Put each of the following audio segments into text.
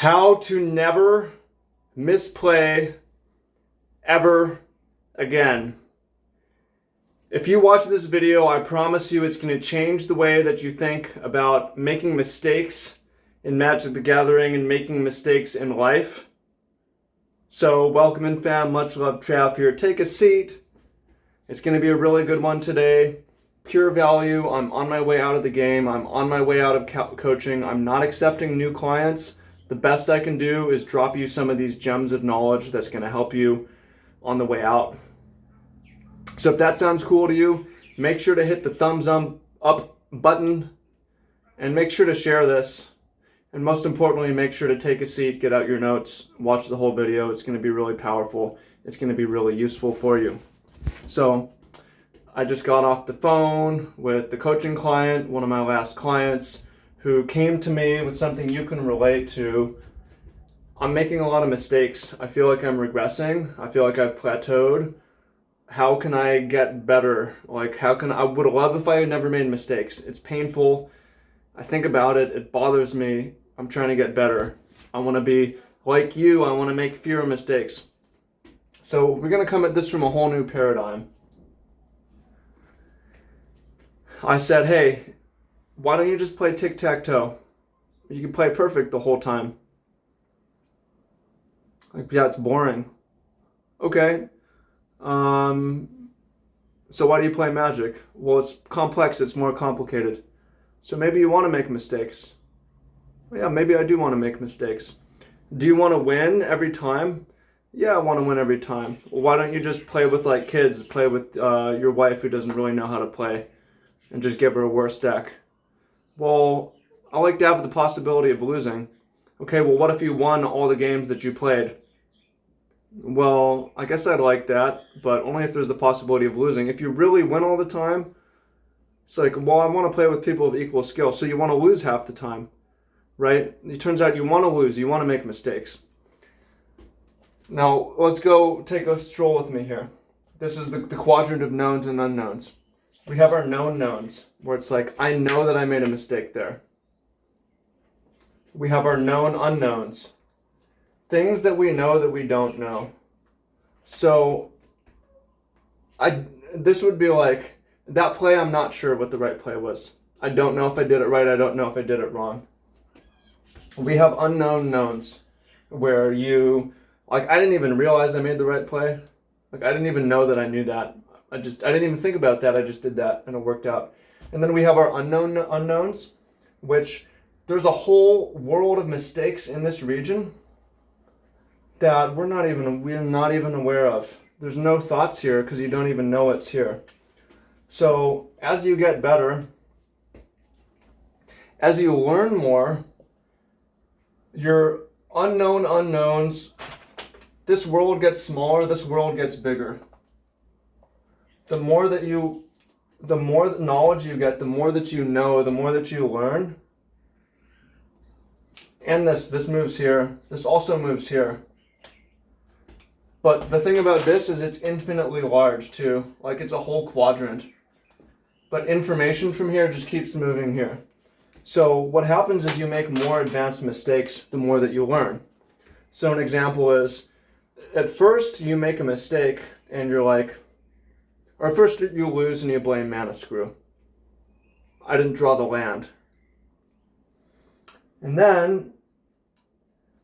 How to never misplay ever again. If you watch this video, I promise you it's going to change the way that you think about making mistakes in Magic the Gathering and making mistakes in life. So welcome in, fam. Much love, Trav here. Take a seat. It's going to be a really good one today. Pure value. I'm on my way out of the game. I'm on my way out of coaching. I'm not accepting new clients. The best I can do is drop you some of these gems of knowledge that's going to help you on the way out. So if that sounds cool to you, make sure to hit the thumbs up button and make sure to share this. And most importantly, make sure to take a seat, get out your notes, watch the whole video. It's going to be really powerful. It's going to be really useful for you. So I just got off the phone with the coaching client, one of my last clients, who came to me with something you can relate to. I'm making a lot of mistakes. I feel like I'm regressing. I feel like I've plateaued. How can I get better? I would love if I had never made mistakes. It's painful. I think about it. It bothers me. I'm trying to get better. I want to be like you. I want to make fewer mistakes. So we're going to come at this from a whole new paradigm. I said, hey, why don't you just play tic-tac-toe? You can play perfect the whole time. Yeah, it's boring. Okay. So why do you play Magic? Well, it's complex, it's more complicated. So maybe you want to make mistakes. Well, yeah, maybe I do want to make mistakes. Do you want to win every time? Yeah, I want to win every time. Well, why don't you just play with like kids, play with your wife who doesn't really know how to play, and just give her a worse deck? Well, I like to have the possibility of losing. Okay, well, what if you won all the games that you played? Well, I guess I'd like that, but only if there's the possibility of losing. If you really win all the time, it's like, well, I want to play with people of equal skill, so you want to lose half the time, right? It turns out you want to lose, you want to make mistakes. Now, let's go take a stroll with me here. This is the quadrant of knowns and unknowns. We have our known knowns, where it's like, I know that I made a mistake there. We have our known unknowns. Things that we know that we don't know. So, this would be like, that play, I'm not sure what the right play was. I don't know if I did it right, I don't know if I did it wrong. We have unknown knowns, where I didn't even realize I made the right play. I didn't even know that I knew that. I didn't even think about that, I just did that, and it worked out. And then we have our unknown unknowns, which there's a whole world of mistakes in this region that we're not even aware of. There's no thoughts here because you don't even know it's here. So as you get better, as you learn more, your unknown unknowns, this world gets smaller, this world gets bigger. The more knowledge you get, the more that you know, the more that you learn. And this moves here. This also moves here. But the thing about this is it's infinitely large too. Like it's a whole quadrant. But information from here just keeps moving here. So what happens is you make more advanced mistakes the more that you learn. So an example is, at first you make a mistake and you're like, or first you lose and you blame mana screw. I didn't draw the land. And then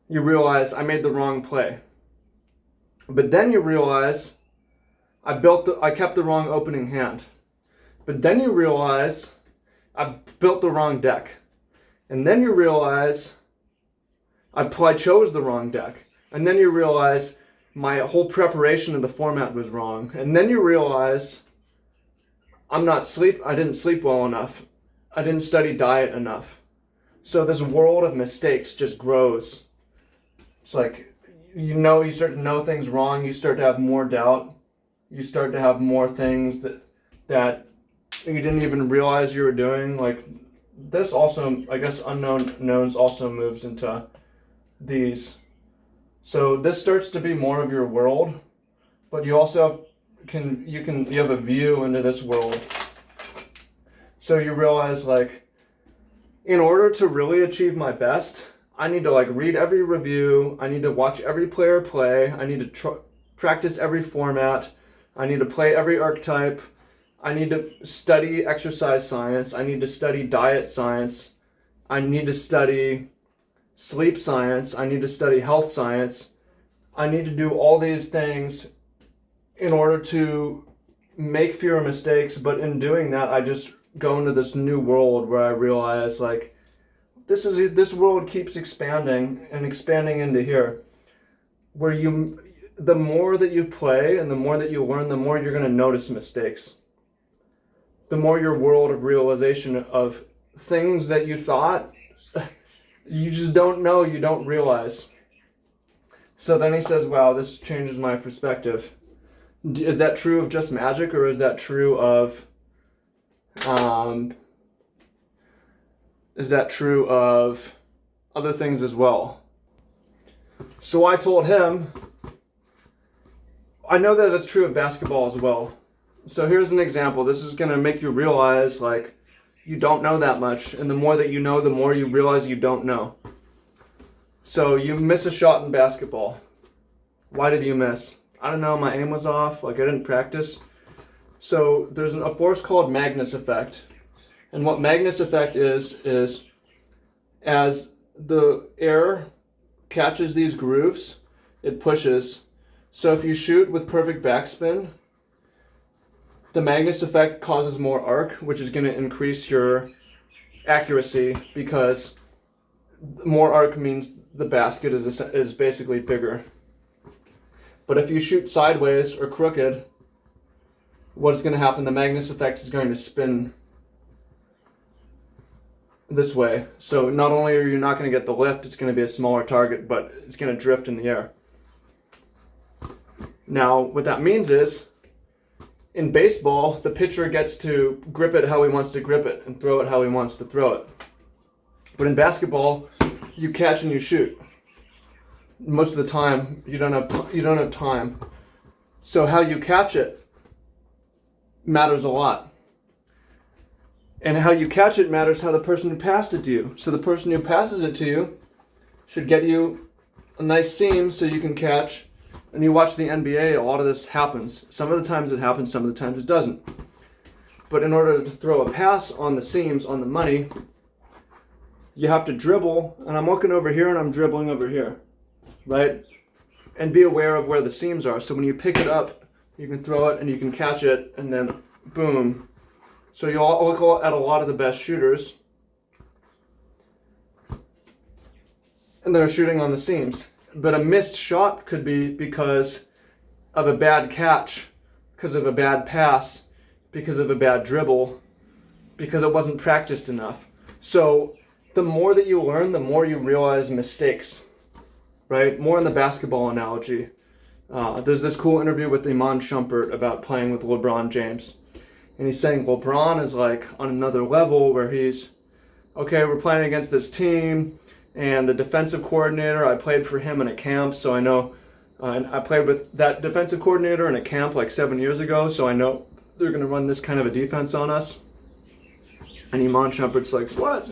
you realize I made the wrong play. But then you realize I kept the wrong opening hand. But then you realize I built the wrong deck. And then you realize I chose the wrong deck. And then you realize my whole preparation of the format was wrong. And then you realize I didn't sleep well enough. I didn't study diet enough. So this world of mistakes just grows. It's like, you start to know things wrong, you start to have more doubt, you start to have more things that you didn't even realize you were doing. Like this also, I guess unknown knowns also moves into these. So this starts to be more of your world, but you also you have a view into this world. So you realize, like, in order to really achieve my best, I need to like read every review. I need to watch every player play. I need to practice every format. I need to play every archetype. I need to study exercise science. I need to study diet science. I need to study sleep science. I need to study health science. I need to do all these things in order to make fewer mistakes. But in doing that, I just go into this new world where I realize like this world keeps expanding and expanding into here, where the more that you play and the more that you learn, the more you're going to notice mistakes. The more your world of realization of things that you thought you just don't know, you don't realize. So then he says, wow, this changes my perspective. Is that true of just magic, or is that true of other things as well? So I told him, I know that it's true of basketball as well. So here's an example. This is going to make you realize like you don't know that much, and the more that you know, the more you realize you don't know. So you miss a shot in basketball. Why did you miss? I don't know, my aim was off, like I didn't practice. So there's a force called Magnus effect. And what Magnus effect is as the air catches these grooves, it pushes. So if you shoot with perfect backspin, the Magnus effect causes more arc, which is going to increase your accuracy, because more arc means the basket is basically bigger. But if you shoot sideways or crooked, what's going to happen? The Magnus effect is going to spin this way. So not only are you not going to get the lift, it's going to be a smaller target, but it's going to drift in the air. Now, what that means is, in baseball, the pitcher gets to grip it how he wants to grip it and throw it how he wants to throw it. But in basketball, you catch and you shoot. Most of the time, you don't have time. So how you catch it matters a lot. And how you catch it matters how the person who passed it to you. So the person who passes it to you should get you a nice seam so you can catch. And you watch the NBA, a lot of this happens. Some of the times it happens, some of the times it doesn't. But in order to throw a pass on the seams, on the money, you have to dribble, and I'm looking over here and I'm dribbling over here, right? And be aware of where the seams are. So when you pick it up, you can throw it and you can catch it, and then boom. So you all look at a lot of the best shooters, and they're shooting on the seams. But a missed shot could be because of a bad catch, because of a bad pass, because of a bad dribble, because it wasn't practiced enough. So the more that you learn, the more you realize mistakes, right? More in the basketball analogy. There's this cool interview with Iman Shumpert about playing with LeBron James. And he's saying LeBron is like on another level where he's, okay, we're playing against this team, and the defensive coordinator, I played for him in a camp, so I know, and I played with that defensive coordinator in a camp like 7 years ago, so I know they're going to run this kind of a defense on us. And Iman Shumpert's like, what?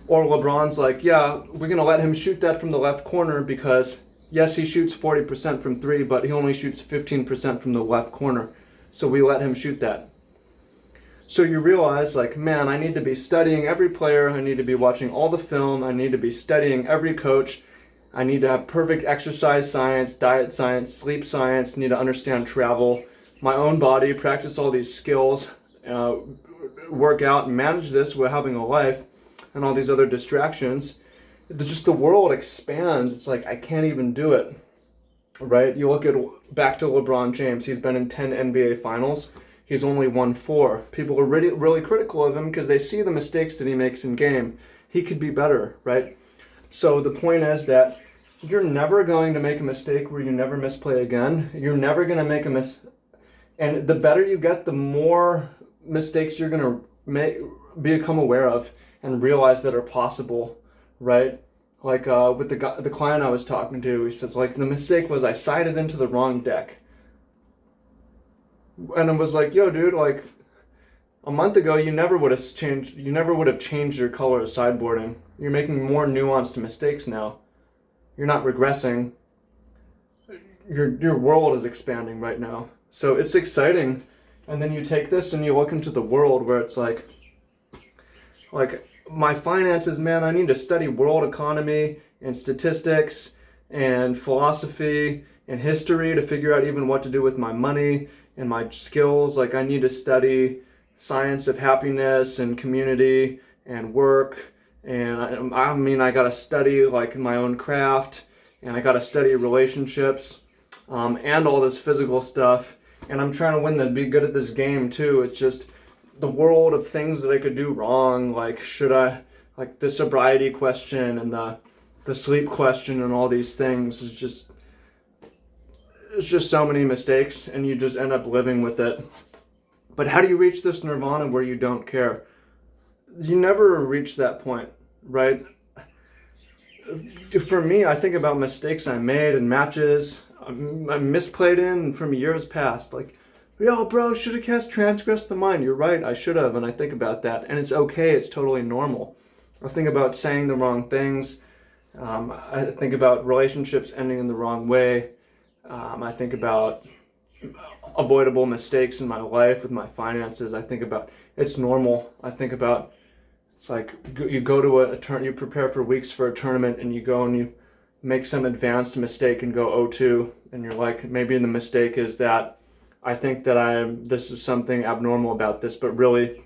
Or LeBron's like, yeah, we're going to let him shoot that from the left corner because, yes, he shoots 40% from three, but he only shoots 15% from the left corner. So we let him shoot that. So you realize, like, man, I need to be studying every player. I need to be watching all the film. I need to be studying every coach. I need to have perfect exercise science, diet science, sleep science. Need to understand travel, my own body, practice all these skills, work out and manage this while having a life and all these other distractions. Just the world expands. It's like, I can't even do it, right? You look at back to LeBron James. He's been in 10 NBA finals. He's only won 4. People are really, really critical of him because they see the mistakes that he makes in game. He could be better, right? So the point is that you're never going to make a mistake where you never misplay again. You're never going to make a and the better you get, the more mistakes you're going to become aware of and realize that are possible, right? Like with the client I was talking to, he says, like, the mistake was I sided into the wrong deck. And I was like, yo, dude, like, A month ago, you never would have changed your color of sideboarding. You're making more nuanced mistakes now. You're not regressing. Your world is expanding right now. So it's exciting. And then you take this and you look into the world where it's like my finances, man, I need to study world economy and statistics and philosophy and history to figure out even what to do with my money and my skills. Like, I need to study science of happiness and community and work. And I mean, I got to study like my own craft, and I got to study relationships, and all this physical stuff. And I'm trying to win this, be good at this game too. It's just the world of things that I could do wrong. Like, should I, like the sobriety question and the sleep question and all these things is just, it's just so many mistakes, and you just end up living with it. But how do you reach this nirvana where you don't care? You never reach that point, right? For me, I think about mistakes I made and matches I misplayed in from years past. Like, yo, bro, should have cast Transgress the Mind. You're right, I should have, and I think about that. And it's okay, it's totally normal. I think about saying the wrong things. I think about relationships ending in the wrong way. I think about avoidable mistakes in my life with my finances. I think about, it's normal. I think about, it's like you go to you prepare for weeks for a tournament, and you go and you make some advanced mistake and go 0-2, and you're like, maybe the mistake is that I think that this is something abnormal about this, but really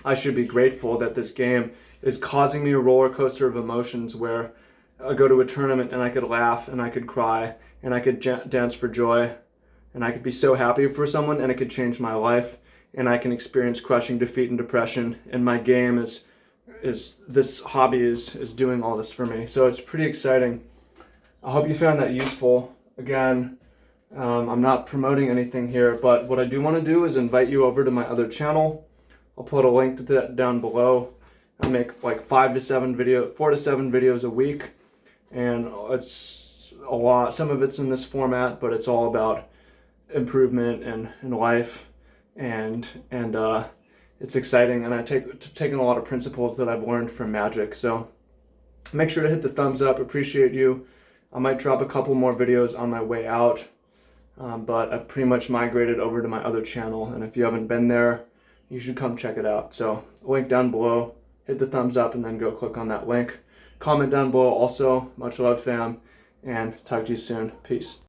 I should be grateful that this game is causing me a roller coaster of emotions where I go to a tournament and I could laugh and I could cry and I could dance for joy, and I could be so happy for someone, and it could change my life, and I can experience crushing defeat and depression, and my game is this hobby is doing all this for me. So it's pretty exciting. I hope you found that useful. Again, I'm not promoting anything here, but what I do want to do is invite you over to my other channel. I'll put a link to that down below. I make like 4 to 7 videos a week, and it's a lot. Some of it's in this format, but it's all about improvement and life, and it's exciting. And I taken a lot of principles that I've learned from Magic. So make sure to hit the thumbs up. Appreciate you. I might drop a couple more videos on my way out, but I've pretty much migrated over to my other channel, and if you haven't been there, you should come check it out. So link down below, hit the thumbs up, and then go click on that link. Comment down below also. Much love, fam, and talk to you soon. Peace.